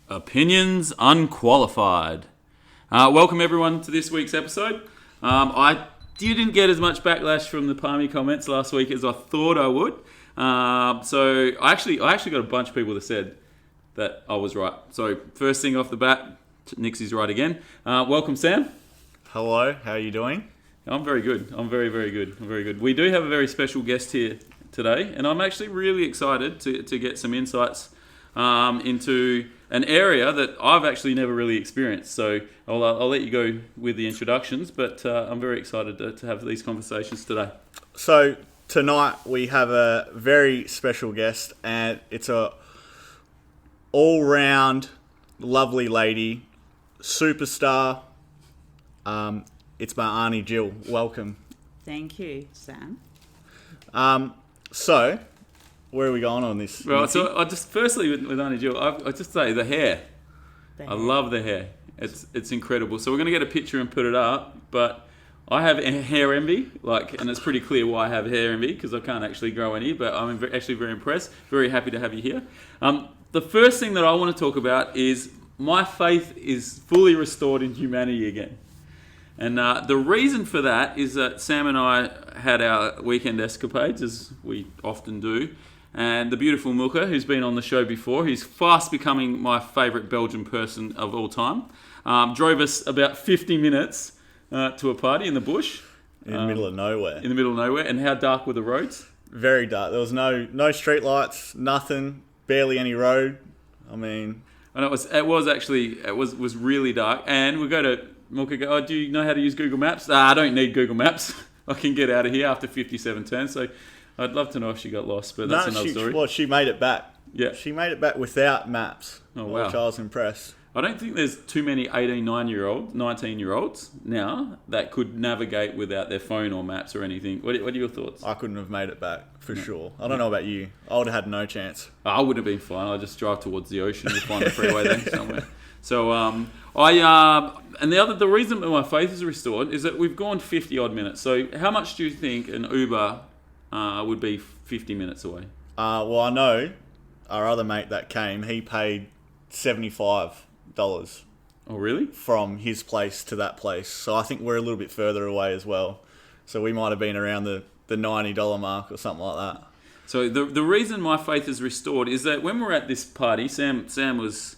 Opinions Unqualified. Welcome everyone to this week's episode. I didn't get as much backlash from the Palmy comments last week as I thought I would. So I actually got a bunch of people that said that I was right. So first thing off the bat, Nixy's right again. Welcome, Sam. Hello, how are you doing? I'm very good. I'm very, very good. I'm very good. We do have a very special guest here today, and I'm actually really excited to get some insights into an area that I've actually never really experienced. So I'll let you go with the introductions, but I'm very excited to have these conversations today. So tonight we have a very special guest, and it's a all-round lovely lady, superstar. It's my Auntie Jill. Welcome. Thank you, Sam. So where are we going on this? Well, Nikki? so I just firstly with Auntie Jill, I just say the hair. I love the hair. It's incredible. So we're going to get a picture and put it up, but I have hair envy, and it's pretty clear why I have hair envy, because I can't actually grow any, but I'm actually very impressed. Very happy to have you here. The first thing that I want to talk about is my faith is fully restored in humanity again. And the reason for that is that Sam and I had our weekend escapades, as we often do. And the beautiful Milka, who's been on the show before, who's fast becoming my favourite Belgian person of all time, drove us about 50 minutes to a party in the bush. In the middle of nowhere. In the middle of nowhere. And how dark were the roads? Very dark. There was no street lights, nothing, barely any road. I mean... And it was really dark. And we go to... Milka go, do you know how to use Google Maps? I don't need Google Maps. I can get out of here after 57 turns. So I'd love to know if she got lost, but that's another story. Well, she made it back. Yeah. She made it back without maps. Oh, wow. Which I was impressed. I don't think there's too many 19-year-olds now that could navigate without their phone or maps or anything. What are your thoughts? I couldn't have made it back, for sure. I don't know about you. I would have had no chance. I would have been fine. I'd just drive towards the ocean and find a freeway there somewhere. So, and the reason that my faith is restored is that we've gone 50 odd minutes. So how much do you think an Uber would be 50 minutes away? Well, I know our other mate that came, he paid $75. Oh, really? From his place to that place. So I think we're a little bit further away as well. So we might have been around the $90 mark or something like that. So the reason my faith is restored is that when we're at this party, Sam was...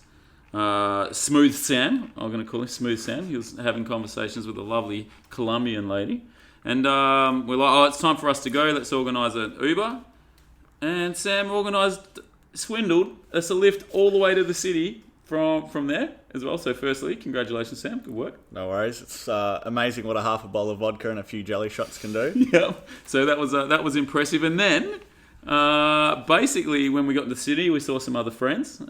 Smooth Sam, I'm going to call him Smooth Sam. He was having conversations with a lovely Colombian lady. And we're like, it's time for us to go. Let's organise an Uber. And Sam swindled us a lift all the way to the city from there as well. So firstly, congratulations, Sam. Good work. No worries. It's amazing what a half a bottle of vodka and a few jelly shots can do. Yeah. So that was impressive. And then, basically, when we got to the city, we saw some other friends.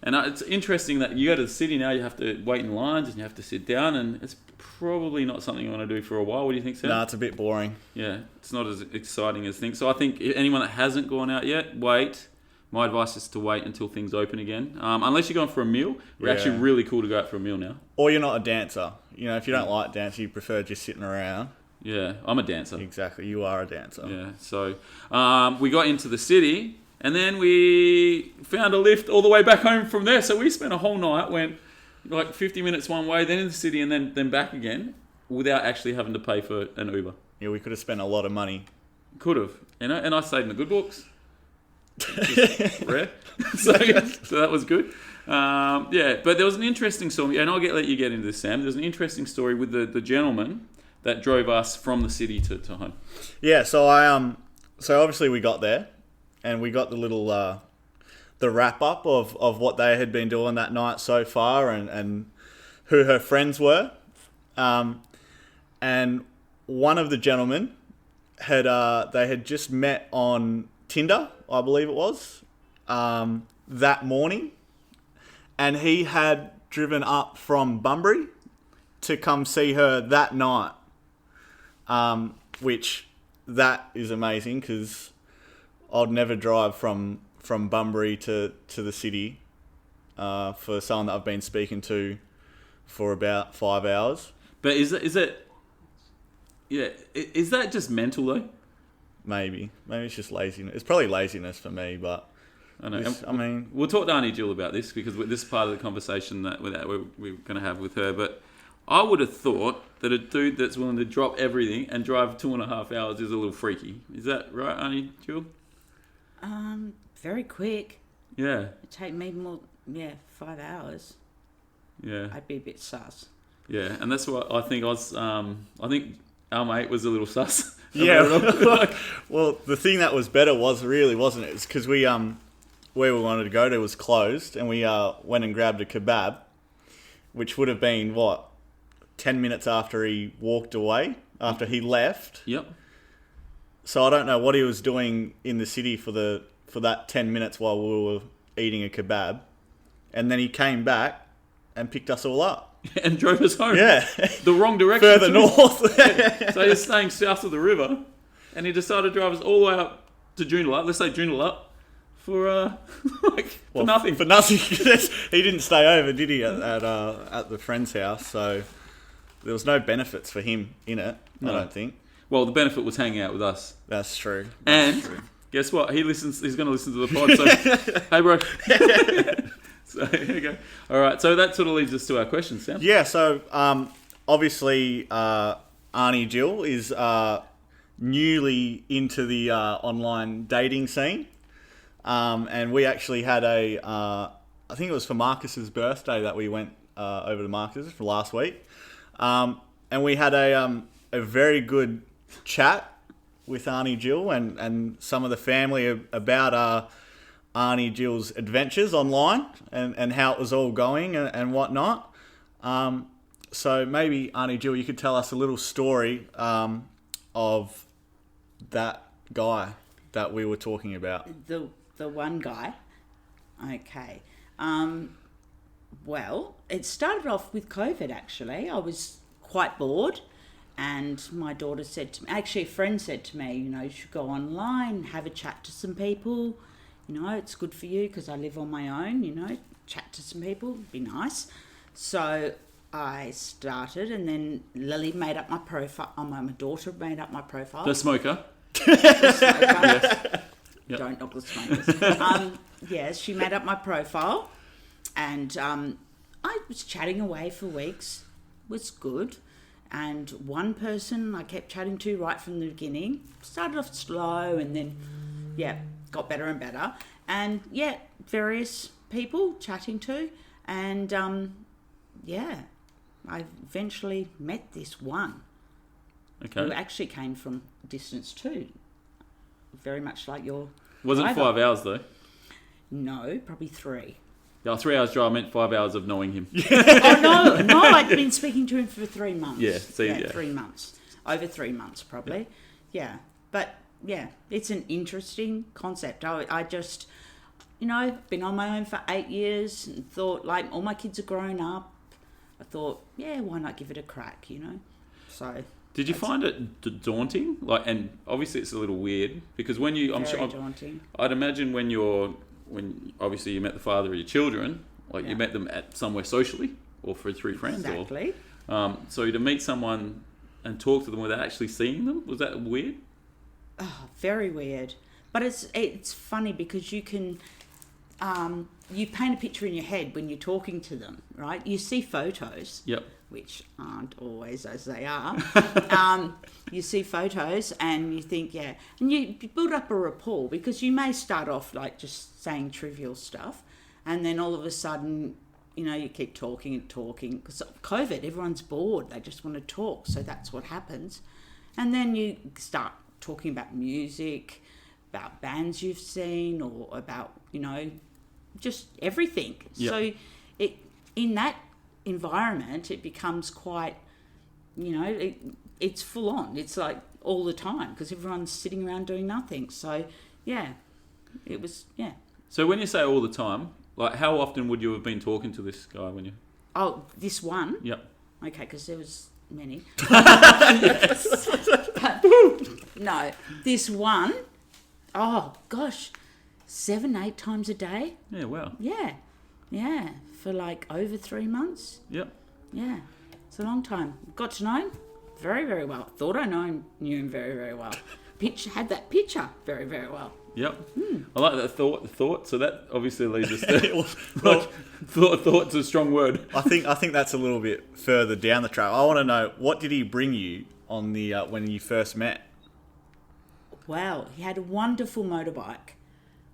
And it's interesting that you go to the city now, you have to wait in lines and you have to sit down, and it's probably not something you want to do for a while. What do you think, Sam? No, it's a bit boring. Yeah, it's not as exciting as things. So I think anyone that hasn't gone out yet, wait. My advice is to wait until things open again. Unless you're going for a meal. We're actually really cool to go out for a meal now. Or you're not a dancer. You know, if you don't like dancing, you prefer just sitting around. Yeah, I'm a dancer. Exactly, you are a dancer. Yeah, so we got into the city... And then we found a lift all the way back home from there. So we spent a whole night, went like 50 minutes one way, then in the city, and then back again without actually having to pay for an Uber. Yeah, we could have spent a lot of money. Could have. And I stayed in the good books. Just rare. So that was good. But there was an interesting story, and I'll let you get into this, Sam. There's an interesting story with the gentleman that drove us from the city to home. Yeah, so so obviously we got there. And we got the little the wrap up of what they had been doing that night so far, and who her friends were. And one of the gentlemen had just met on Tinder, I believe it was, that morning, and he had driven up from Bunbury to come see her that night, which that is amazing because I'd never drive from Bunbury to the city for someone that I've been speaking to for about 5 hours. But is that just mental though? Maybe it's just laziness. It's probably laziness for me, but I know. I mean, We'll talk to Auntie Jill about this because this is part of the conversation that we're going to have with her. But I would have thought that a dude that's willing to drop everything and drive 2.5 hours is a little freaky. Is that right, Auntie Jill? Very quick. Yeah. It'd take me 5 hours. Yeah. I'd be a bit sus. Yeah, and that's what I think. I think our mate was a little sus. yeah. Well, the thing that was better wasn't it? It's because where we wanted to go to was closed, and we went and grabbed a kebab, which would have been 10 minutes after he walked away, after he left. Yep. So I don't know what he was doing in the city for that 10 minutes while we were eating a kebab, and then he came back and picked us all up. And drove us home. Yeah. The wrong direction. Further north. So he's staying south of the river, and he decided to drive us all the way up to Joondalup. Let's say Joondalup for for nothing. For nothing. He didn't stay over, did he, at the friend's house? So there was no benefits for him in it. No. I don't think. Well, the benefit was hanging out with us. That's true. Guess what? He's going to listen to the pod. So hey, bro. So here you go. All right. So that sort of leads us to our questions, Sam. Yeah. So obviously, Auntie Jill is newly into the online dating scene, and we actually had I think it was for Marcus's birthday that we went over to Marcus's for last week, and we had a very good chat with Auntie Jill and some of the family about Auntie Jill's adventures online and how it was all going and whatnot. So maybe, Auntie Jill, you could tell us a little story of that guy that we were talking about. The one guy. Okay. Well, it started off with COVID, actually. I was quite bored, and my daughter said to me, actually a friend said to me, you should go online, have a chat to some people. It's good for you because I live on my own, chat to some people, be nice. So I started, and then Lily made up my profile. My daughter made up my profile. The smoker. Yes. Yep. Don't knock the smokers. Yes, she made up my profile, and I was chatting away for weeks. Was good. And one person I kept chatting to right from the beginning. Started off slow, and then, got better and better. And, various people chatting to. And, I eventually met this one. Okay. Who actually came from distance too. Very much like your Wasn't driver. 5 hours, though. No, probably 3. Yeah, 3 hours drive meant 5 hours of knowing him. Oh, no, I'd been speaking to him for 3 months. Yeah, so, yeah. 3 months. Over 3 months, probably. Yeah. But, it's an interesting concept. I just, been on my own for 8 years and thought, all my kids are grown up. I thought, why not give it a crack, So... Did you find it daunting? And obviously it's a little weird because when you... daunting. I'd imagine when obviously you met the father of your children, you met them at somewhere socially or through friends. Exactly. So to meet someone and talk to them without actually seeing them, was that weird? Oh, very weird. But it's funny because you can... you paint a picture in your head when you're talking to them, right? You see photos. Yep. Which aren't always as they are. You see photos and you think, and you build up a rapport because you may start off just saying trivial stuff, and then all of a sudden, you keep talking and talking because of COVID, everyone's bored, they just want to talk, so that's what happens. And then you start talking about music, about bands you've seen, or about, just everything. Yep. So in that environment, it becomes quite, it's full on. It's all the time because everyone's sitting around doing nothing. So, it was. So when you say all the time, how often would you have been talking to this guy when you... Oh, this one? Yep. Okay, because there was many. No, this one, oh, gosh, 7-8 times a day. Yeah, wow. Yeah, for over 3 months. Yep. Yeah, it's a long time. Got to know him very, very well. Thought I knew him very, very well. had that picture very, very well. Yep. I like that thought. So that obviously leads us to Well, thought's a strong word. I think that's a little bit further down the track. I want to know, what did he bring you on the when you first met? Wow, he had a wonderful motorbike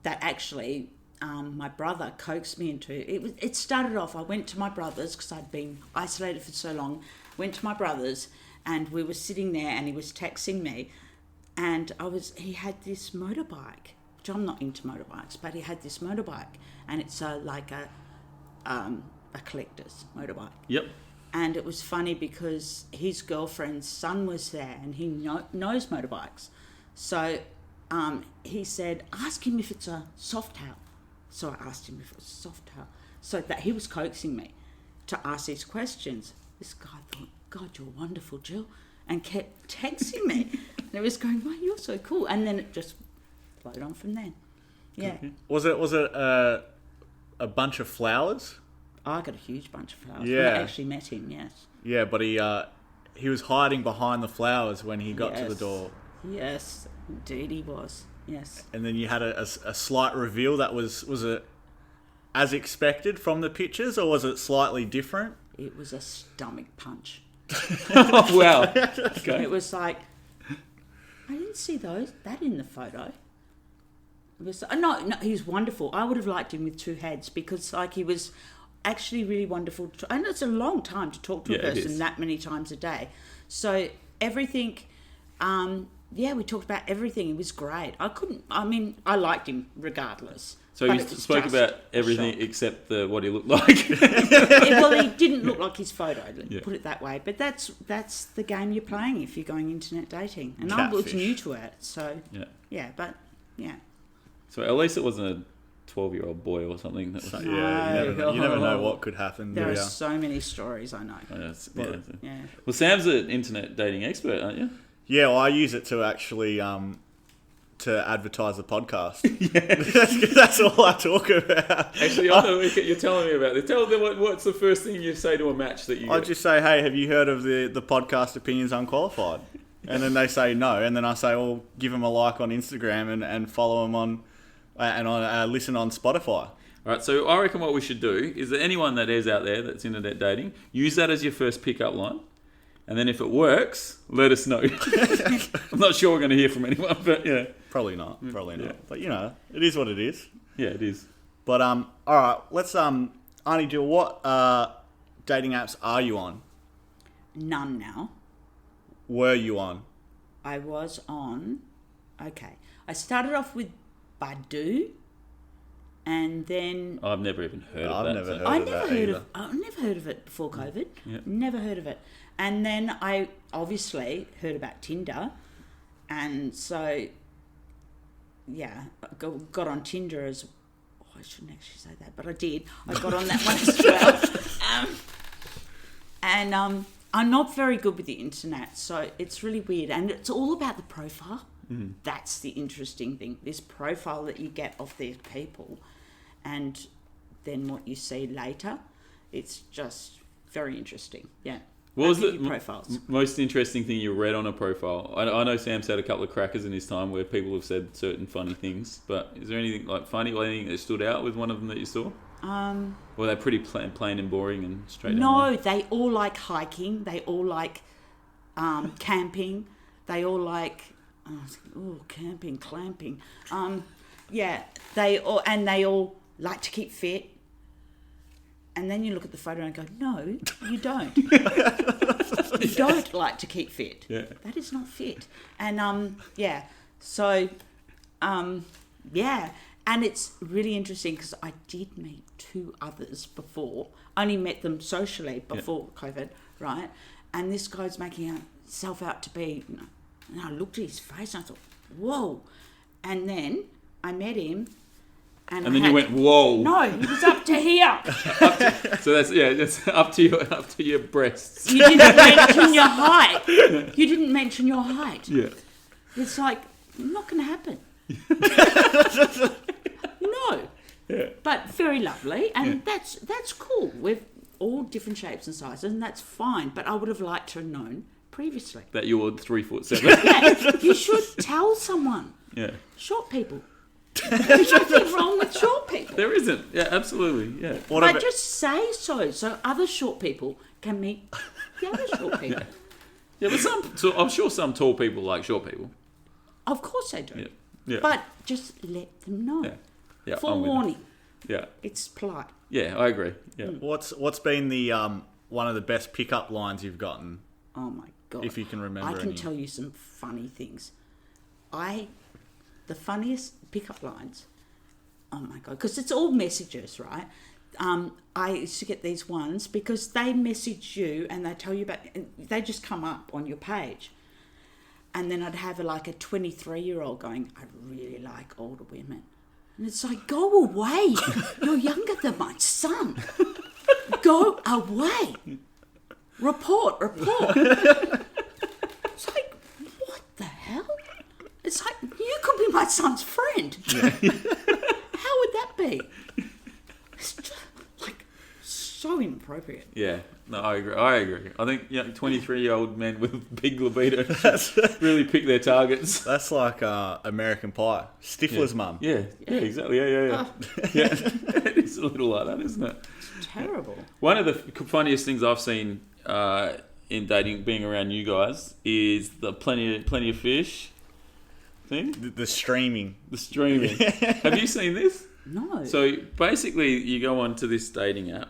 that actually my brother coaxed me into. It started off, I went to my brother's because I'd been isolated for so long. Went to my brother's and we were sitting there and he was texting me. And he had this motorbike, which I'm not into motorbikes, but he had this motorbike, and it's like a collector's motorbike. Yep. And it was funny because his girlfriend's son was there, and he knows motorbikes. So he said, ask him if it's a Softail. So I asked him if it was a Softail. So that he was coaxing me to ask these questions. This guy thought, God, you're wonderful, Jill. And kept texting me. And it was going, wow, you're so cool. And then it just flowed on from there. Yeah. Was it a bunch of flowers? I got a huge bunch of flowers. Yeah. When I actually met him, yes. Yeah, but he was hiding behind the flowers when he got to the door. Yes, indeed he was. Yes. And then you had a slight reveal that was it as expected from the pictures, or was it slightly different? It was a stomach punch. Oh, wow. Okay. It was like, I didn't see that in the photo. It was no, he was wonderful. I would have liked him with two heads because he was actually really wonderful. And it's a long time to talk to a person that many times a day. So everything, we talked about everything. It was great. I liked him regardless. So you spoke about everything except what he looked like. Well, he didn't look like his photo, put it that way. But that's the game you're playing if you're going internet dating. And I was new to it, so yeah. So at least it wasn't a 12-year-old boy or something. That was, You never know what could happen. There are so many stories I know. Well, Sam's an internet dating expert, aren't you? Yeah, well, I use it to actually to advertise the podcast. That's all I talk about. Actually, I know you're telling me about this. Tell them what's the first thing you say to a match that you I just say, hey, have you heard of the podcast Opinions Unqualified? And then they say no. And then I say, well, give them a like on Instagram and follow them on listen on Spotify. All right, so I reckon what we should do is that anyone that is out there that's internet dating, use that as your first pickup line. And then if it works, let us know. I'm not sure we're going to hear from anyone, but yeah. Probably not. Yeah. But, it is what it is. Yeah, it is. But, all right, let's, Arnie, Jill, what dating apps are you on? None now. Were you on? I was on, I started off with Badoo, and then... I've never even heard of that. I've never heard of it before COVID. Yep. Never heard of it. And then I obviously heard about Tinder, and so, got on Tinder as... I shouldn't actually say that, but I did. I got on that one as well. I'm not very good with the internet, so it's really weird. And it's all about the profile. Mm. That's the interesting thing. This profile that you get of these people, and then what you see later. It's just very interesting. Yeah. What was the most interesting thing you read on a profile? I know Sam's had a couple of crackers in his time where people have said certain funny things, but is there anything like funny or anything that stood out with one of them that you saw? Or they're pretty plain and boring and straight down? No, they all like hiking. They all like camping. They all like camping, clamping. They all like to keep fit. And then you look at the photo and go, no, you don't. You don't like to keep fit. Yeah. That is not fit. And so and it's really interesting because I did meet two others before. Only met them socially before COVID, right? And this guy's making himself out to be, and I looked at his face and I thought, whoa. And then I met him. And then you went, whoa. No, he was up to here. So that's up to your breasts. You didn't mention your height. You didn't mention your height. Yeah. It's like, not going to happen. No. Yeah. But very lovely, and that's cool. We're all different shapes and sizes, and that's fine. But I would have liked to have known previously. That you're 3'7". Yeah, you should tell someone. Yeah. Short people. There's nothing wrong with short people. There isn't. Yeah, absolutely. Yeah. But just say so other short people can meet the other short people. Yeah, but I'm sure some tall people like short people. Of course they do. Yeah. Yeah. But just let them know. Yeah. Yeah. Forewarning. Yeah. It's polite. Yeah, I agree. Yeah. What's been the one of the best pickup lines you've gotten? Oh my God. If you can remember I can any. tell you some funny things. The funniest pickup lines, oh my God, because it's all messages, right? I used to get these ones because they message you and they tell you about, they just come up on your page. And then I'd have a 23-year-old going, I really like older women. And it's like, go away. You're younger than my son. Go away. Report. It's like, what the hell? It's like, you could be my son's friend. Yeah. How would that be? It's just, so inappropriate. Yeah. No, I agree. I think 23-year-old men with big libido really pick their targets. That's like American Pie. Stifler's mum. Yeah, exactly. Yeah. Yeah, it is a little like that, isn't it? It's terrible. One of the funniest things I've seen in dating, being around you guys, is the plenty of fish thing. The streaming. The streaming. Have you seen this? No. So basically, you go onto this dating app,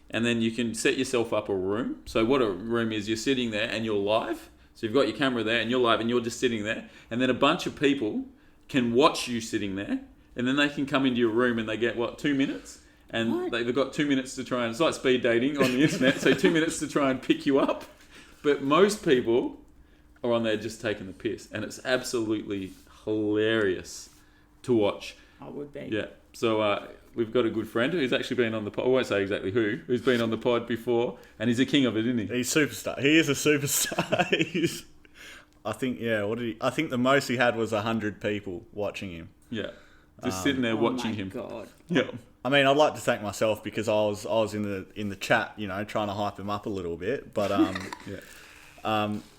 and then you can set yourself up a room. So what a room is, you're sitting there and you're live. So you've got your camera there and you're live and you're just sitting there. And then a bunch of people can watch you sitting there. And then they can come into your room and they get, 2 minutes? And they've got 2 minutes to try and... It's like speed dating on the internet. So 2 minutes to try and pick you up. But most people are on there just taking the piss. And it's absolutely hilarious to watch. I would be. Yeah. So... we've got a good friend who's actually been on the pod. I won't say exactly who's been on the pod before, and he's a king of it, isn't he? He's superstar. He is a superstar. I think the most he had was 100 people watching him. Yeah. Just sitting there watching him. Oh my God. Yeah. I mean, I'd like to thank myself because I was in the chat, trying to hype him up a little bit. But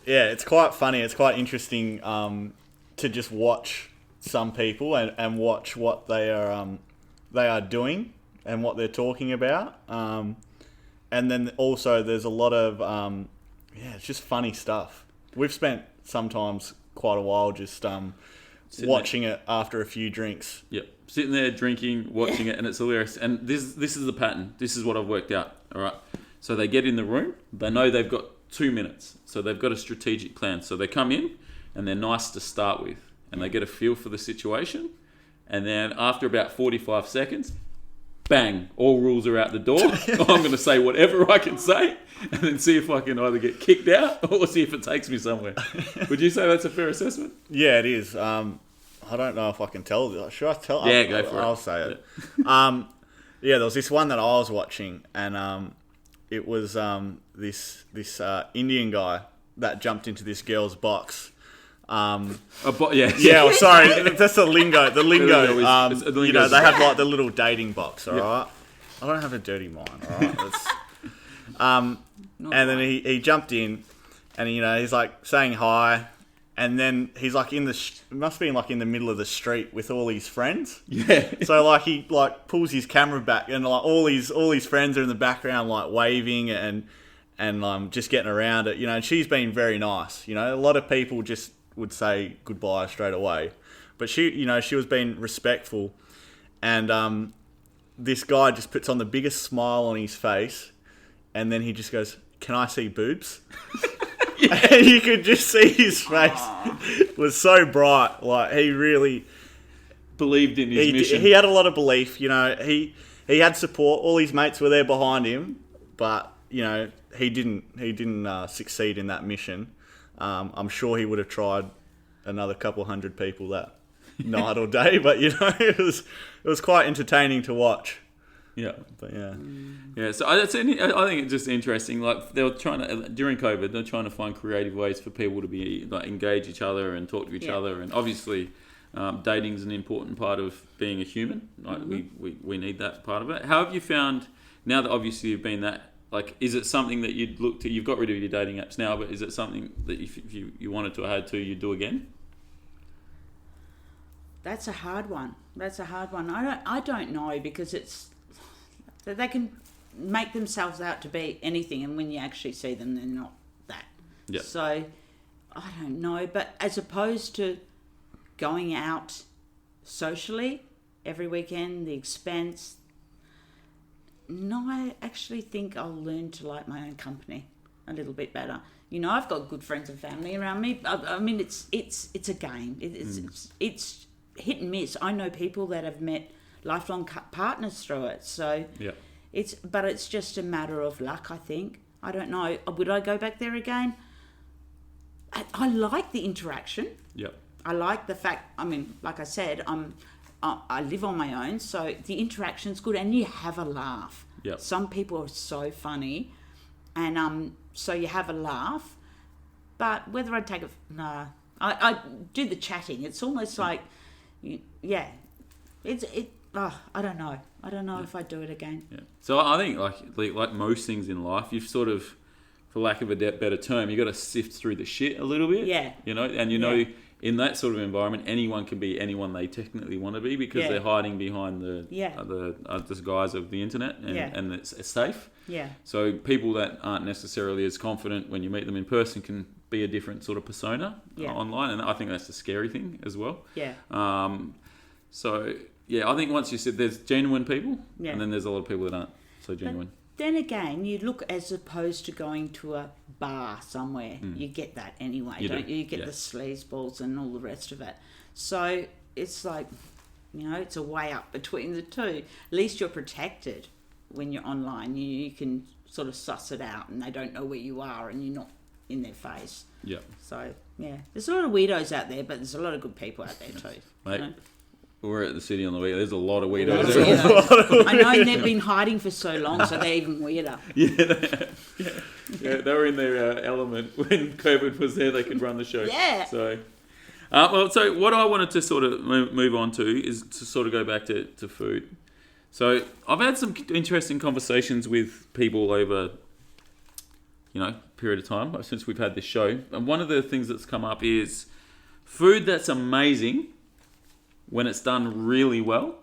it's quite funny. It's quite interesting to just watch some people and watch what they are doing and what they're talking about. And then also there's a lot of, it's just funny stuff. We've spent sometimes quite a while just watching it after a few drinks. Yep. Sitting there drinking, watching it, and it's hilarious. And this is the pattern. This is what I've worked out. All right. So they get in the room. They know they've got 2 minutes. So they've got a strategic plan. So they come in and they're nice to start with. And they get a feel for the situation. And then after about 45 seconds, bang, all rules are out the door. I'm going to say whatever I can say and then see if I can either get kicked out or see if it takes me somewhere. Would you say that's a fair assessment? Yeah, it is. I don't know if I can tell. Should I tell? Yeah, go for it. I'll say it. There was this one that I was watching and it was this Indian guy that jumped into this girl's box. Yeah, sorry, that's the lingo. The lingo. They have like the little dating box. All right. I don't have a dirty mind. All right. And then he jumped in, and he's like saying hi, and then he's like must be in the middle of the street with all his friends. Yeah. So he pulls his camera back, and all his friends are in the background waving and just getting around it. And she's been very nice. A lot of people just would say goodbye straight away, but she was being respectful, and this guy just puts on the biggest smile on his face, and then he just goes, "Can I see boobs?" And you could just see his face was so bright, he really believed in his mission. He had a lot of belief. He had support. All his mates were there behind him, but he didn't succeed in that mission. I'm sure he would have tried another couple hundred people that night or day, but it was quite entertaining to watch. Yeah, but yeah. So I think it's just interesting. They were trying to during COVID, they're trying to find creative ways for people to be engage each other and talk to each other, and obviously, dating is an important part of being a human. We need that part of it. How have you found now that obviously you've been like, is it something that you'd look to? You've got rid of your dating apps now, but is it something that if you wanted to add to, you'd do again? That's a hard one. I don't know, because they can make themselves out to be anything, and when you actually see them, they're not that. Yeah. So I don't know, but as opposed to going out socially every weekend, the expense. No, I actually think I'll learn to like my own company a little bit better. You know, I've got good friends and family around me. I mean, it's a game. It's hit and miss. I know people that have met lifelong partners through it. So Yeah. but it's just a matter of luck, I think. I don't know. Would I go back there again? I like the interaction. Yeah. I like the fact. I mean, like I said, I live on my own, so the interaction's good, and you have a laugh. Yep. Some people are so funny, and so you have a laugh. But whether I'd take it, no, I do the chatting. It's almost like, yeah, I don't know. I don't know if I'd do it again. Yeah. So I think like most things in life, you've sort of, for lack of a better term, you got to sift through the shit a little bit. Yeah. You know, and know. In that sort of environment, anyone can be anyone they technically want to be, because they're hiding behind the disguise of the internet, and it's safe. Yeah. So people that aren't necessarily as confident when you meet them in person can be a different sort of persona online, and I think that's the scary thing as well. Yeah. So yeah, I think once you said there's genuine people, Yeah. and then there's a lot of people that aren't so genuine. Then again, you look, as opposed to going to a bar somewhere, you get that anyway, don't you? You get the sleazeballs and all the rest of it. So it's like, you know, it's a way up between the two. At least you're protected when you're online. You can sort of suss it out, and they don't know where you are, and you're not in their face. Yeah. So, yeah. There's a lot of weirdos out there, but there's a lot of good people out there too. Mate, you know? we're at the city on the week. There's a lot of weirdos. I know, and they've been hiding for so long, so they're even weirder. Yeah, they were in their element when COVID was there. They could run the show. Yeah. So, so what I wanted to sort of move on to is to sort of go back to food. So I've had some interesting conversations with people over, period of time since we've had this show, and one of the things that's come up is food that's amazing when it's done really well,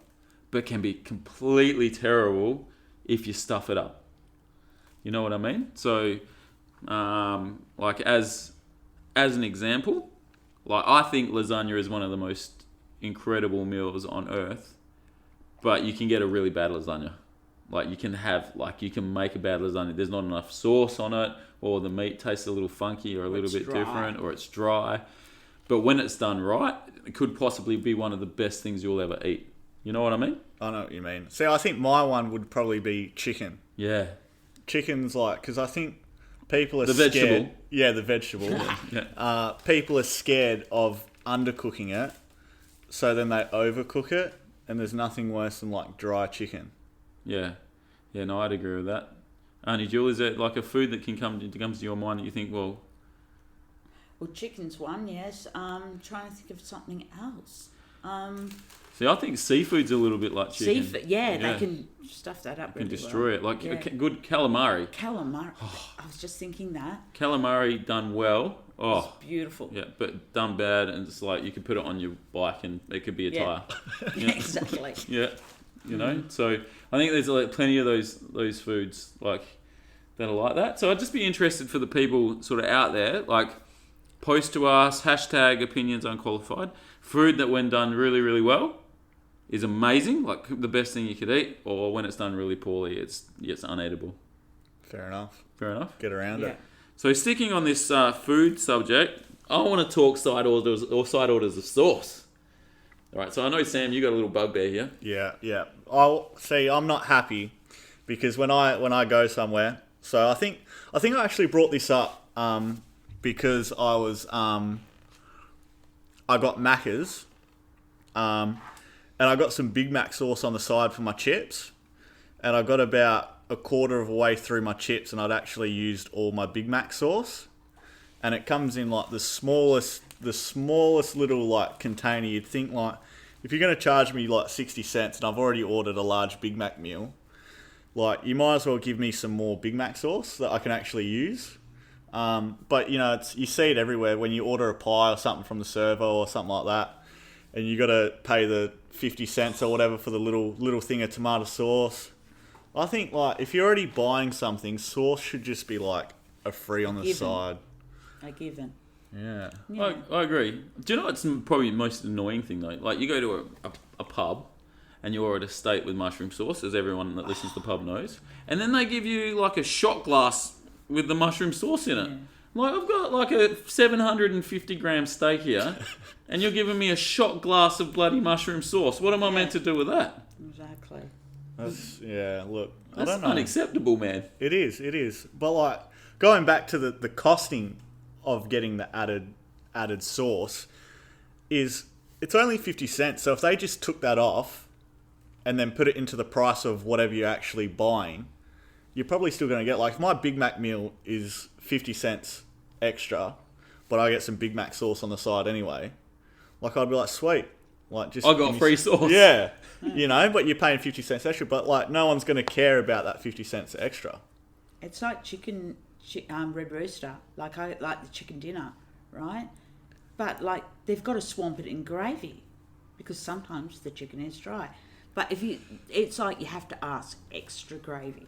but can be completely terrible if you stuff it up. You know what I mean? So, like as an example, like I think lasagna is one of the most incredible meals on earth, but you can get a really bad lasagna. Like you can make a bad lasagna. There's not enough sauce on it, or the meat tastes a little funky or a little bit different, or it's dry. But when it's done right, it could possibly be one of the best things you'll ever eat. You know what I mean? I know what you mean. See, I think my one would probably be chicken. Yeah. Chicken's because I think people are scared. Vegetable. Yeah, the vegetable. Yeah. People are scared of undercooking it, so then they overcook it, and there's nothing worse than like dry chicken. Yeah. Yeah, no, I'd agree with that. Auntie Jill, is there like a food that comes to your mind that you think, well, chicken's one, yes. Trying to think of something else. See, I think seafood's a little bit like chicken. Seafood, they can stuff that up. They can destroy it. Like good calamari. Calamari. I was just thinking that. Calamari done well. Oh, it's beautiful. Yeah, but done bad, and it's like you could put it on your bike and it could be a tire. Exactly. Yeah, you know. So I think there's like plenty of those foods like that are like that. So I'd just be interested for the people sort of out there, like post to us #opinions unqualified. Food that when done really, really well is amazing, like the best thing you could eat, or when it's done really poorly, it's uneatable. Fair enough. Get around it. So sticking on this food subject, I want to talk side orders of sauce. All right, so I know, Sam, you got a little bugbear here. Yeah. I'm not happy because when I go somewhere, so I think I actually brought this up because I was I got Macca's, and I got some Big Mac sauce on the side for my chips, and I got about a quarter of a way through my chips, and I'd actually used all my Big Mac sauce, and it comes in like the smallest little like container. You'd think like if you're going to charge me like 60 cents, and I've already ordered a large Big Mac meal, like, you might as well give me some more Big Mac sauce that I can actually use. But, you know, you see it everywhere when you order a pie or something from the server or something like that, and you got to pay the 50 cents or whatever for the little thing of tomato sauce. I think, like, if you're already buying something, sauce should just be, like, a free on the side. A given. Yeah. I agree. Do you know what's probably the most annoying thing, though? Like, you go to a pub and you order a steak with mushroom sauce, as everyone that listens to the pub knows, and then they give you, like, a shot glass with the mushroom sauce in it. Yeah. Like, I've got, like, a 750-gram steak here, and you're giving me a shot glass of bloody mushroom sauce. What am I meant to do with that? Exactly. Look, that's I don't know. Unacceptable, man. It is. But, like, going back to the costing of getting the added sauce is, it's only 50 cents. So if they just took that off and then put it into the price of whatever you're actually buying, you're probably still going to get, like, if my Big Mac meal is 50 cents extra, but I get some Big Mac sauce on the side anyway, like, I'd be like, sweet. Like, just I got free sauce. Yeah. You know, but you're paying 50 cents extra, but, like, no one's going to care about that 50 cents extra. It's like Red Rooster. Like, I like the chicken dinner, right? But, like, they've got to swamp it in gravy because sometimes the chicken is dry. But it's like you have to ask extra gravy.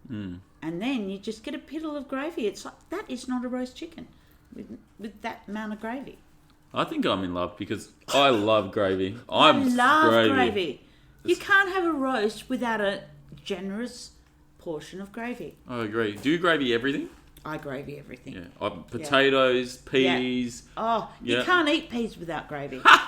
And then you just get a piddle of gravy. It's like, that is not a roast chicken with that amount of gravy. I think I'm in love because I love gravy. I love gravy. You can't have a roast without a generous portion of gravy. I agree. Do you gravy everything? I gravy everything. Yeah. Potatoes, peas. Yeah. Oh, you can't eat peas without gravy. I'm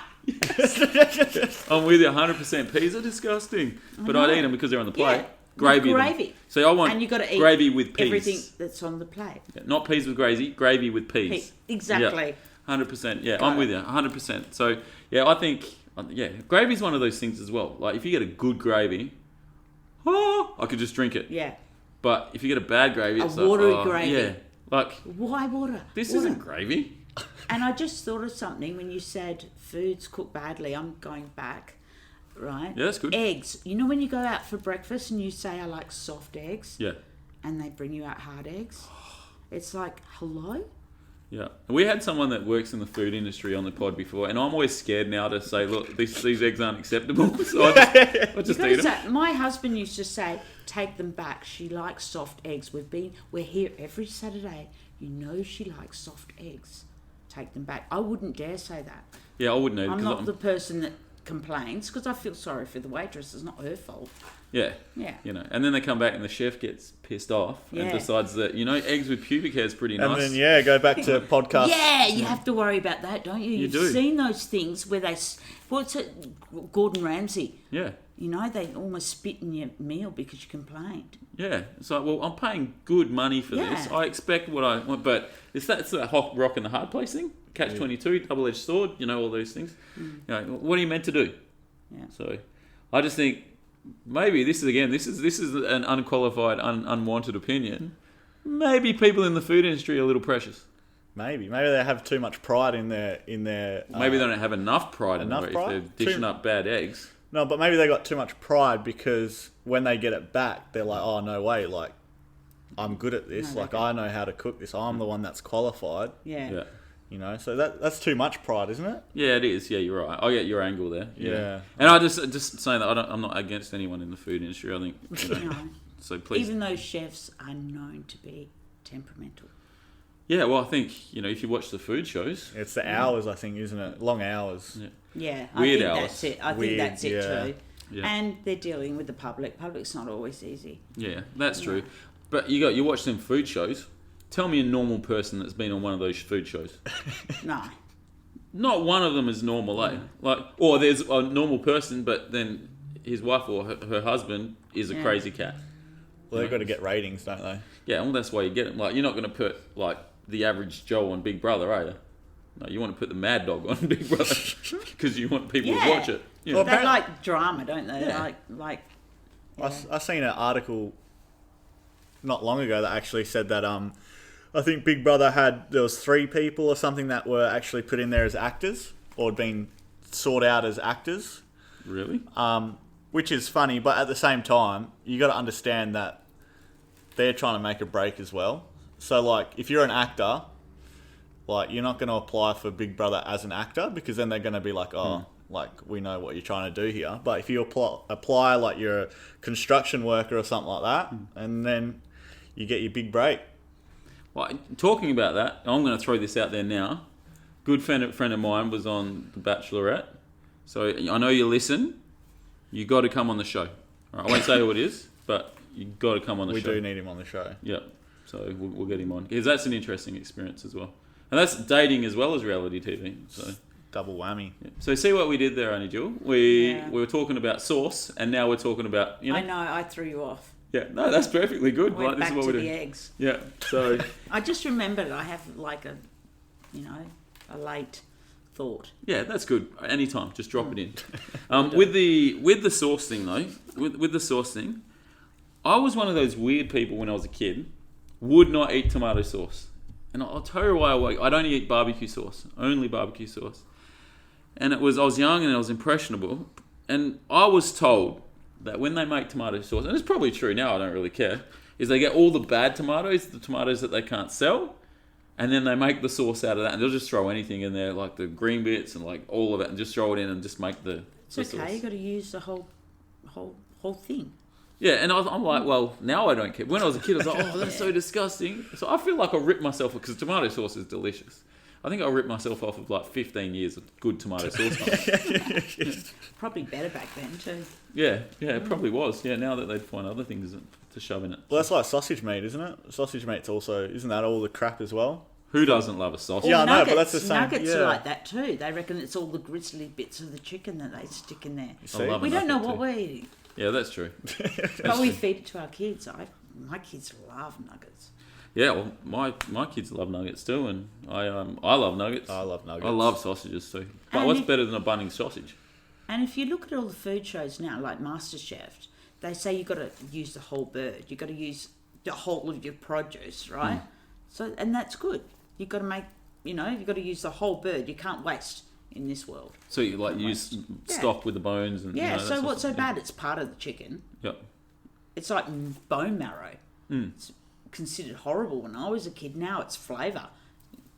with you 100%. Peas are disgusting. But I'd eat them because they're on the plate. Yeah. Gravy. Gravy. So I want and you got to eat gravy with peas. Everything that's on the plate. Yeah, not peas with gravy with peas. Exactly. 100%. Yeah, I'm with you. 100%. So, yeah, I think, gravy's one of those things as well. Like, if you get a good gravy, I could just drink it. Yeah. But if you get a bad gravy, it's watery gravy. Yeah. Like, why water? This isn't gravy. And I just thought of something when you said foods cooked badly. I'm going back, right? Yeah, that's good. Eggs. You know when you go out for breakfast and you say, I like soft eggs? Yeah. And they bring you out hard eggs? It's like, hello? Yeah. We had someone that works in the food industry on the pod before, and I'm always scared now to say, look, these eggs aren't acceptable. So I just eat them. My husband used to say, take them back. She likes soft eggs. We're here every Saturday. You know she likes soft eggs. Take them back. I wouldn't dare say that. Yeah, I wouldn't either. I'm not the person that complains because I feel sorry for the waitress. It's not her fault. Yeah. Yeah. You know, and then they come back and the chef gets pissed off and decides that, eggs with pubic hair is pretty nice. And then, go back to podcast. Yeah, you have to worry about that, don't you? You've seen those things where what's it, Gordon Ramsay? Yeah. They almost spit in your meal because you complained. Yeah. It's like, well, I'm paying good money for this. I expect what I want, but it's that rock and the hard place thing. Catch-22, double-edged sword, all those things. What are you meant to do? Yeah. So, I just think maybe this is an unqualified, unwanted opinion. Maybe people in the food industry are a little precious. Maybe they have too much pride in their. Maybe they don't have enough pride in it if they're dishing up bad eggs. No, but maybe they got too much pride because when they get it back, they're like, oh no way, like I'm good at this, I know how to cook this. I'm the one that's qualified. Yeah. So that's too much pride, isn't it? Yeah, it is. Yeah, you're right. I get your angle there. Yeah. And I just saying that I'm not against anyone in the food industry. I think No. So please. Even though chefs are known to be temperamental. Yeah, well, I think if you watch the food shows, it's the hours. I think, isn't it? Long hours. Yeah. Weird I think hours. That's it. I think that's it too. Yeah. And they're dealing with the public. Public's not always easy. Yeah, that's true. But you watch them food shows. Tell me a normal person that's been on one of those food shows. No. Not one of them is normal, eh? Or there's a normal person, but then his wife or her husband is a crazy cat. Well, they've got to get ratings, don't they? Yeah, well, that's why you get them. Like, you're not going to put the average Joe on Big Brother, are you? No, you want to put the Mad Dog on Big Brother because you want people to watch it. Well, they like drama, don't they? Yeah. I seen an article not long ago that actually said that I think Big Brother there was 3 people or something that were actually put in there as actors or had been sought out as actors. Really? which is funny, but at the same time, you got to understand that they're trying to make a break as well. So, like, if you're an actor, like, you're not going to apply for Big Brother as an actor because then they're going to be like, oh, like, we know what you're trying to do here. But if you apply like you're a construction worker or something like that, and then you get your big break. Well, talking about that, I'm going to throw this out there now. Good friend of mine was on The Bachelorette. So I know you listen. You got to come on the show. All right, I won't say who it is, but you got to come on the show. We do need him on the show. Yeah. So we'll get him on because that's an interesting experience as well, and that's dating as well as reality TV. So double whammy. Yeah. So see what we did there, Annie Jill. We were talking about sauce, and now we're talking about I know I threw you off. Yeah, no, that's perfectly good. Went Like, back this is what to we the do. eggs. Yeah. So I just remembered I have like a late thought. yeah, that's good. Anytime, just drop it in. With the sauce thing though, with the sauce thing, I was one of those weird people when I was a kid. Would not eat tomato sauce. And I'll tell you why I'd only eat barbecue sauce. Only barbecue sauce. And I was young and I was impressionable. And I was told that when they make tomato sauce, and it's probably true now, I don't really care, is they get all the bad tomatoes, the tomatoes that they can't sell, and then they make the sauce out of that. And they'll just throw anything in there, like the green bits and like all of it, and just throw it in and just make the It's sauce. okay, you got to use the whole thing. Yeah, and I'm like, well, now I don't care. When I was a kid, I was like, oh, that's so disgusting. So I feel like I ripped myself off, because tomato sauce is delicious. I think I ripped myself off of like 15 years of good tomato sauce. Probably better back then too. Yeah, it probably was. Yeah, now that they'd find other things to shove in it. Well, that's like sausage meat, isn't it? Sausage meat's also, isn't that all the crap as well? Who doesn't love a sausage? Yeah, I know, Nuggets, but that's the same. Nuggets yeah. are like that too. They reckon it's all the grisly bits of the chicken that they stick in there. You see? love We a don't know nugget what too. we're eating, Yeah, that's true. but we feed it to our kids. My kids love nuggets. Yeah, well, my kids love nuggets too, and I love nuggets. I love nuggets. I love sausages too. But And what's if- better than a Bunnings sausage? And if you look at all the food shows now, like MasterChef, they say you've got to use the whole bird. You've got to use the whole of your produce, right? So, and that's good. You've got to make, you've got to use the whole bird. You can't waste in this world. So you like use stock with the bones and Yeah, that so sort what's of so thing. bad? It's part of the chicken. Yep. It's like bone marrow. It's considered horrible when I was a kid. Now it's flavour.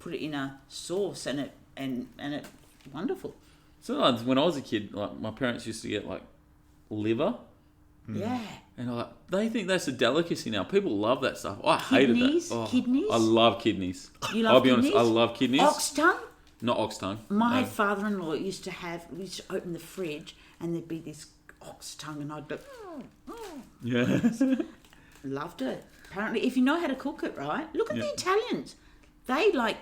Put it in a sauce and it's wonderful. Sometimes when I was a kid, like my parents used to get like liver, Yeah. and they think that's a delicacy now. People love that stuff. I hated Kidneys? that. Oh, Kidneys? I love kidneys. You love I'll be honest, kidneys? I love kidneys. Ox tongue? Not ox tongue. My No. father-in-law used to open the fridge and there'd be this ox tongue and I'd go, Yeah. loved it. Apparently, if you know how to cook it right, look at the Italians. They didn't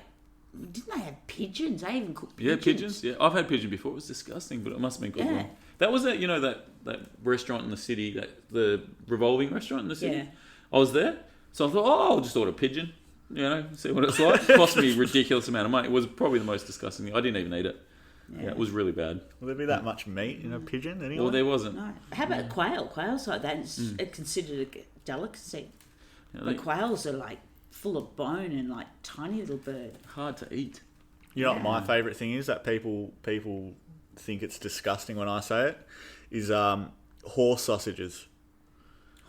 they have pigeons? They even cooked pigeons. Yeah, pigeons. Yeah, I've had pigeon before. It was disgusting, but it must have been good. Yeah. That was that restaurant in the city, the revolving restaurant in the city. Yeah. I was there, so I thought, I'll just order pigeon. See what it's like. It cost me a ridiculous amount of money. It was probably the most disgusting thing. I didn't even eat it. Yeah, it was really bad. Will there be that much meat in a pigeon anyway? Well, there wasn't. No. How about quail? Quail's like that. It's considered a delicacy. Yeah, But quails are like full of bone and like tiny little bird. hard to eat. You know what my favourite thing is that people think it's disgusting when I say it is horse sausages.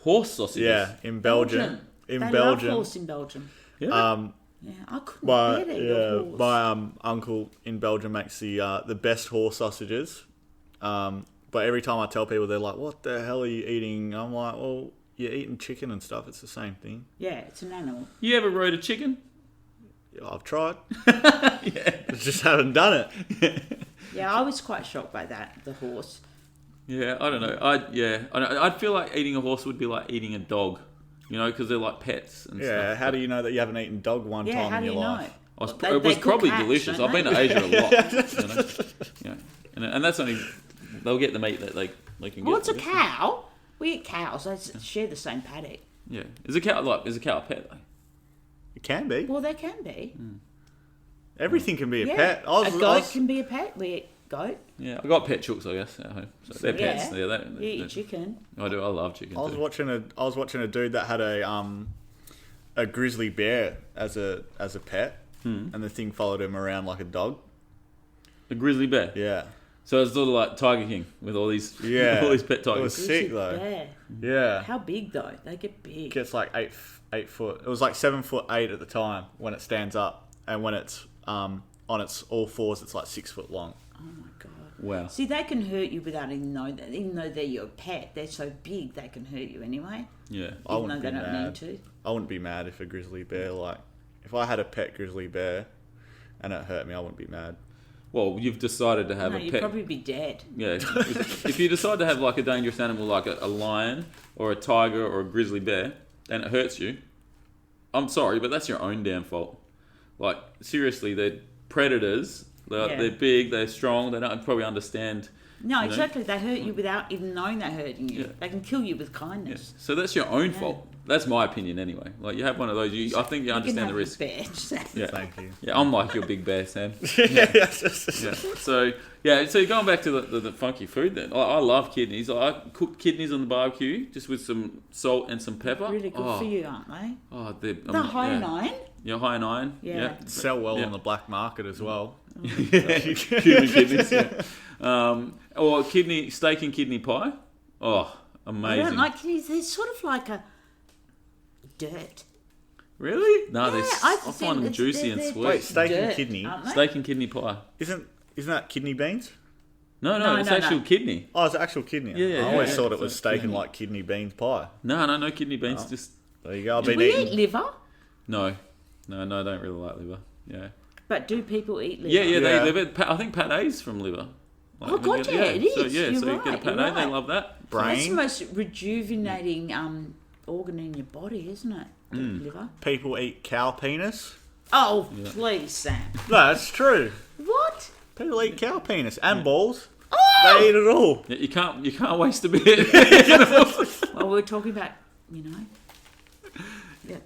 Horse sausages. Yeah, in Belgium. In They Belgium. love horse in Belgium. Yeah. Yeah, I couldn't My bear to eat a horse. my uncle in Belgium makes the best horse sausages. But every time I tell people, they're like, "What the hell are you eating?" I'm like, "Well, you're eating chicken and stuff. It's the same thing." Yeah, it's an animal. You ever rode a chicken? Yeah, I've tried. Yeah. Just haven't done it. Yeah, I was quite shocked by that, the horse. Yeah, I don't know. I'd feel like eating a horse would be like eating a dog, because they're like pets and Yeah. stuff. How do you know that you haven't eaten dog one Yeah, time how in do your you know? life? It was cook probably cats, delicious. don't I've been they? to Asia a lot. Yeah, and that's only they'll get the meat that they can get. Well, it's a I guess. cow. We eat cows. They share the same paddock. Yeah, is a cow a pet though? It can be. Well, they can be. Everything can be a Yeah. pet. A goat can be a pet. We eat goat. Yeah, I got pet chooks, I guess, at home. So they're pets. Yeah. Yeah, You eat chicken. I do. I love chicken. I was too. watching a dude that had a grizzly bear as a pet, and the thing followed him around like a dog. A grizzly bear. Yeah. So it's sort of like Tiger King with all these Yeah. all these pet It tigers. was sick though. Bear. Yeah. How big though? They get big. Gets like 8 foot. It was like 7'8" at the time when it stands up, and when it's on its all fours, it's like 6 foot long. Oh my god. Wow. See, they can hurt you without even knowing that. Even though they're your pet, they're so big they can hurt you anyway. Yeah. I Even though wouldn't they be don't mad. mean to. I wouldn't be mad if a grizzly bear, like, if I had a pet grizzly bear and it hurt me, I wouldn't be mad. Well, you've decided to have No, a you'd pet. probably be dead. Yeah. If you decide to have like a dangerous animal like a lion or a tiger or a grizzly bear and it hurts you, I'm sorry, but that's your own damn fault. Like, seriously, they're predators. They're big, they're strong, they don't probably understand. No, you know? exactly. They hurt you without even knowing they're hurting you. Yeah. They can kill you with kindness. So that's your own fault. That's my opinion anyway. Like, you have one of those, I think you understand the risk. Yeah. Thank you. Yeah, I'm like your big bear, Sam. Yeah. So going back to the funky food then. I love kidneys. I cook kidneys on the barbecue just with some salt and some pepper. Really good for you, aren't they? Oh, they're The high in iron. Yeah, high in iron. Yeah. Sell well on the black market as well. Human kidneys. Yeah. Or steak and kidney pie. Oh, amazing. I don't like kidneys. They're sort of like a dirt. Really? No, Yeah, I think find them it's- juicy and they're sweet. Wait, steak and dirt, kidney? aren't they? Steak and kidney pie. Isn't that kidney beans? No, it's actual kidney. Oh, it's actual kidney. Yeah, I always yeah. thought it was So steak and kidney. like kidney beans pie. No kidney beans. Just There you go. I've Do been we eating. eat liver? no, I don't really like liver. Yeah. But do people eat liver? Yeah, they Yeah. liver. I think pate's from liver. Like, Oh, God, yeah, it is. So, yeah, You're so you get a right, pate, you're they right. love that. So that's the Brain. most rejuvenating organ in your body, isn't it? The liver. People eat cow penis. Oh, please, Sam. No, it's true. What? People eat cow penis and balls. Oh! They eat it all. Yeah, you can't waste a bit. Well, we're talking about,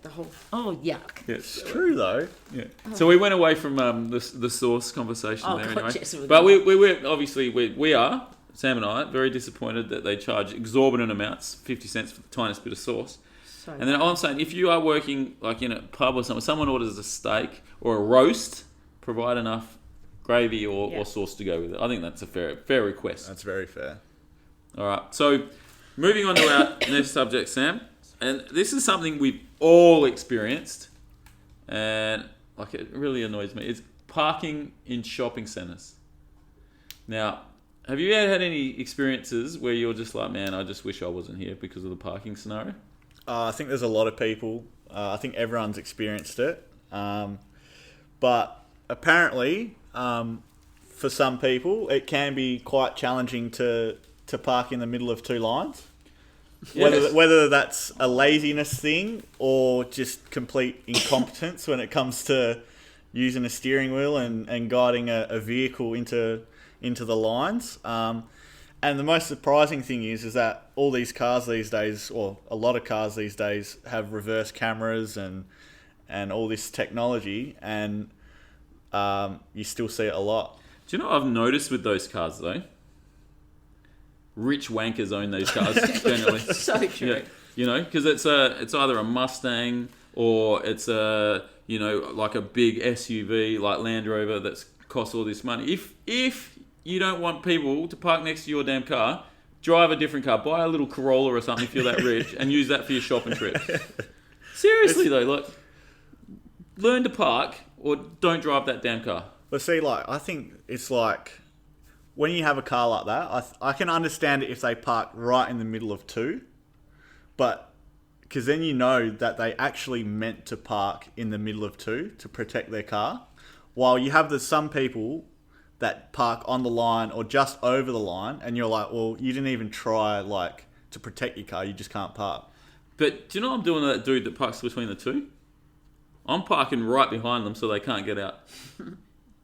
the whole. Oh, yuck. It's true though. Yeah. So we went away from the sauce conversation Oh, there God, anyway. yes, we But were. we obviously we are, Sam and I, very disappointed that they charge exorbitant amounts, 50 cents for the tiniest bit of sauce. So And then I'm saying, if you are working like in a pub or something, someone orders a steak or a roast, provide enough gravy or sauce to go with it. I think that's a fair request. That's very fair. All right. So moving on to our next subject, Sam, and this is something we've all experienced, and like it really annoys me. It's parking in shopping centres. Now, have you ever had any experiences where you're just like, man, I just wish I wasn't here because of the parking scenario? I think there's a lot of people. I think everyone's experienced it. But apparently, for some people, it can be quite challenging to park in the middle of two lines. Yes. Whether that's a laziness thing or just complete incompetence when it comes to using a steering wheel and guiding a vehicle into the lines. And the most surprising thing is that all these cars these days, or a lot of cars these days, have reverse cameras and all this technology, and you still see it a lot. Do you know what I've noticed with those cars though? Rich wankers own those cars generally. So true. Yeah, because it's either a Mustang or it's like a big SUV like Land Rover that's cost all this money. If you don't want people to park next to your damn car, drive a different car, buy a little Corolla or something if you're that rich, and use that for your shopping trip. Seriously though, like, learn to park or don't drive that damn car. But see, I think it's like when you have a car like that, I can understand it if they park right in the middle of two, but because then you know that they actually meant to park in the middle of two to protect their car, while you have some people that park on the line or just over the line, and you're like, well, you didn't even try to protect your car, you just can't park. But do you know what I'm doing to that dude that parks between the two? I'm parking right behind them so they can't get out.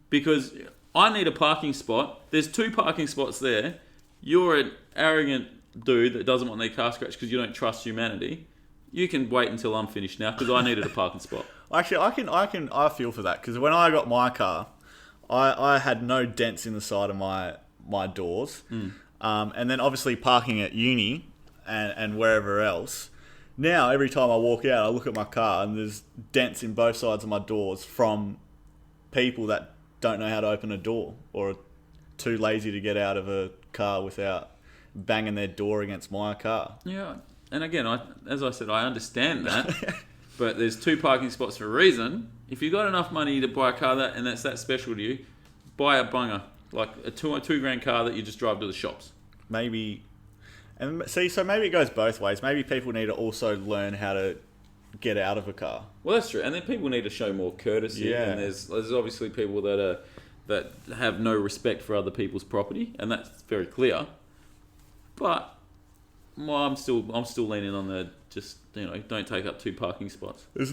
Because I need a parking spot. There's 2 parking spots there. You're an arrogant dude that doesn't want their car scratched because you don't trust humanity. You can wait until I'm finished now because I needed a parking spot. Actually, I feel for that, because when I got my car, I had no dents in the side of my doors. And then obviously parking at uni and wherever else. Now, every time I walk out, I look at my car and there's dents in both sides of my doors from people that don't know how to open a door or too lazy to get out of a car without banging their door against my car. Yeah, and again, as I said, I understand that, but there's 2 parking spots for a reason. If you've got enough money to buy a car and that's that special to you, buy a bunger, like a two grand car that you just drive to the shops. Maybe, and see, so maybe it goes both ways. Maybe people need to also learn how to get out of a car. Well, that's true, and then people need to show more courtesy. Yeah. And there's obviously people that have no respect for other people's property, and that's very clear. But I'm still leaning on the just don't take up 2 parking spots. There's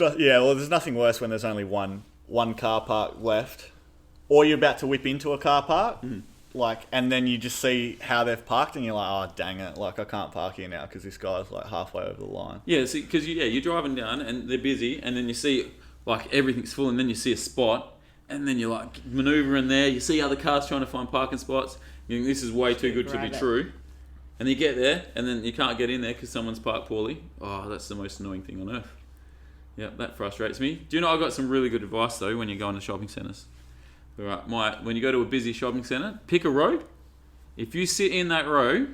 nothing worse when there's only one car park left, or you're about to whip into a car park, and then you just see how they've parked, and you're like, oh dang it, like I can't park here now because this guy's like halfway over the line. Yeah, see, because you're driving down and they're busy, and then you see like everything's full, and then you see a spot, and then you're like manoeuvring there. You see other cars trying to find parking spots. You think this is way too good to be true. And you get there, and then you can't get in there because someone's parked poorly. Oh, that's the most annoying thing on earth. Yeah, that frustrates me. Do you know, I got some really good advice, though, when you go into shopping centres. All right, when you go to a busy shopping centre, pick a row. If you sit in that row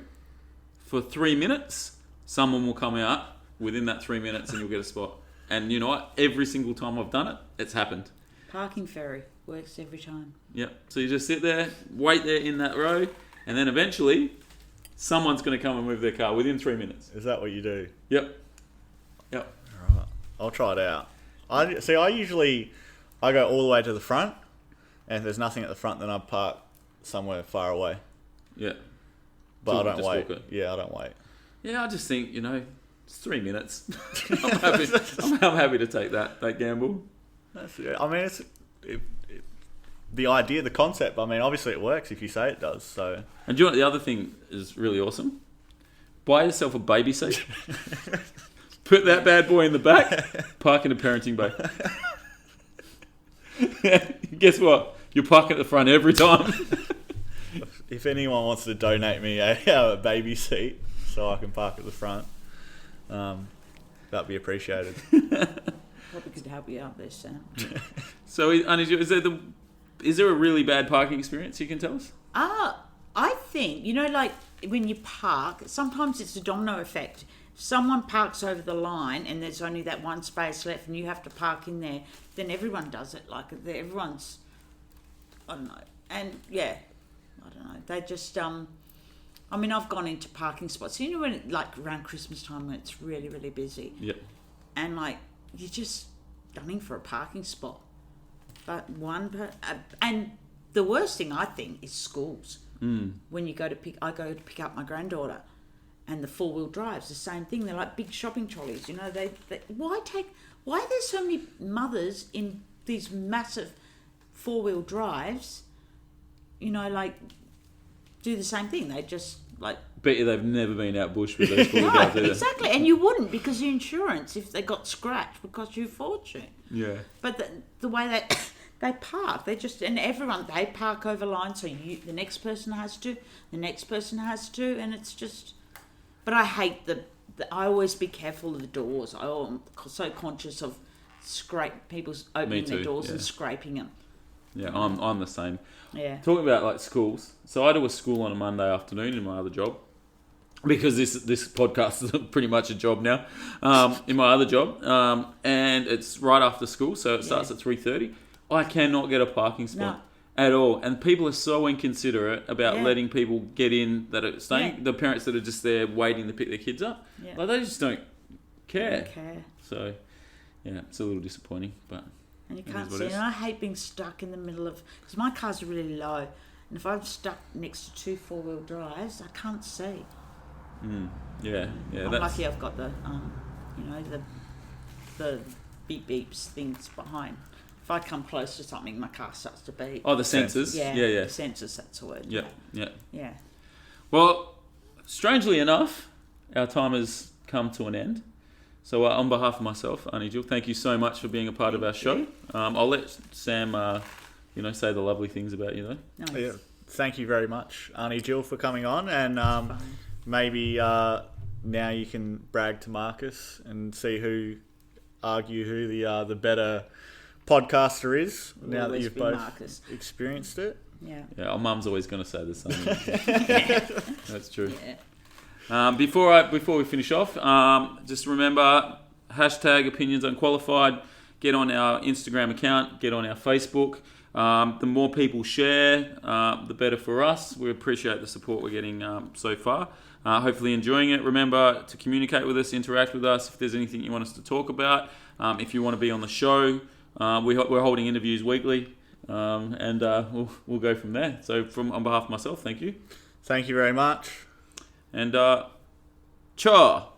for 3 minutes, someone will come out within that 3 minutes and you'll get a spot. And you know what? Every single time I've done it, it's happened. Parking ferry works every time. Yep. So you just sit there, wait there in that row, and then eventually someone's going to come and move their car within 3 minutes. Is that what you do? Yep. All right. I'll try it out. I usually go all the way to the front, and if there's nothing at the front, then I park somewhere far away. Yeah. But So I don't just wait. walk it. Yeah, I don't wait. Yeah, I just think, it's 3 minutes. I'm happy to take that gamble. I mean, the idea, the concept. I mean, obviously it works if you say it does. So. And do you know what the other thing is really awesome? Buy yourself a baby seat. Put that bad boy in the back. Park in a parenting bay. Guess what? You're parking at the front every time. If anyone wants to donate me a baby seat so I can park at the front, that'd be appreciated. Probably could help you out there, Sam. So, Anij, is there a really bad parking experience you can tell us? I think, like when you park, sometimes it's a domino effect. If someone parks over the line and there's only that one space left and you have to park in there, then everyone does it. Like everyone's, I don't know. And yeah, I don't know. They just, I've gone into parking spots. When like around Christmas time when it's really, really busy. Yep. And like, you're just gunning for a parking spot. But and the worst thing I think is schools. When you go to I go to pick up my granddaughter, and the 4-wheel drives the same thing. They're like big shopping trolleys. Why are there so many mothers in these massive 4-wheel drives? Like do the same thing. They just like. Bet you they've never been out bush with those 4-wheel drives either. Exactly, and you wouldn't because the insurance if they got scratched would cost you a fortune. Yeah. But the way they park, they park over lines, so the next person has to, and it's just. But I hate I always be careful of the doors. I'm so conscious of people opening their doors and scraping them. Yeah, I'm the same. Yeah. Talking about like schools, so I do a school on a Monday afternoon in my other job. Because this podcast is pretty much a job now, in my other job, and it's right after school, so it starts at 3:30. I cannot get a parking spot at all, and people are so inconsiderate about letting people get in that are staying. The parents that are just there waiting to pick their kids up, like they just don't care. So, yeah, it's a little disappointing, but. And you can't see. And I hate being stuck in the middle of because my car's really low, and if I'm stuck next to 2 4-wheel drives, I can't see. Yeah. I'm lucky I've got the, the beep beeps things behind. If I come close to something, my car starts to beep. Oh, the sensors. Yeah. The sensors. That's the word. Yeah. Well, strangely enough, our time has come to an end. So, on behalf of myself, Annie Jill, thank you so much for being a part of our show. I'll let Sam, say the lovely things about you, though. Nice. Yeah. Thank you very much, Annie Jill, for coming on, and maybe now you can brag to Marcus and see who the better podcaster is. Now that you've both experienced it. Yeah. Yeah, our mum's always going to say the same. That's true. Yeah. Before we finish off, just remember, hashtag Opinions Unqualified. Get on our Instagram account. Get on our Facebook. The more people share, the better for us. We appreciate the support we're getting so far. Hopefully enjoying it. Remember to communicate with us, interact with us. If there's anything you want us to talk about, if you want to be on the show, we're holding interviews weekly, and we'll go from there. So on behalf of myself, thank you. Thank you very much. And cha.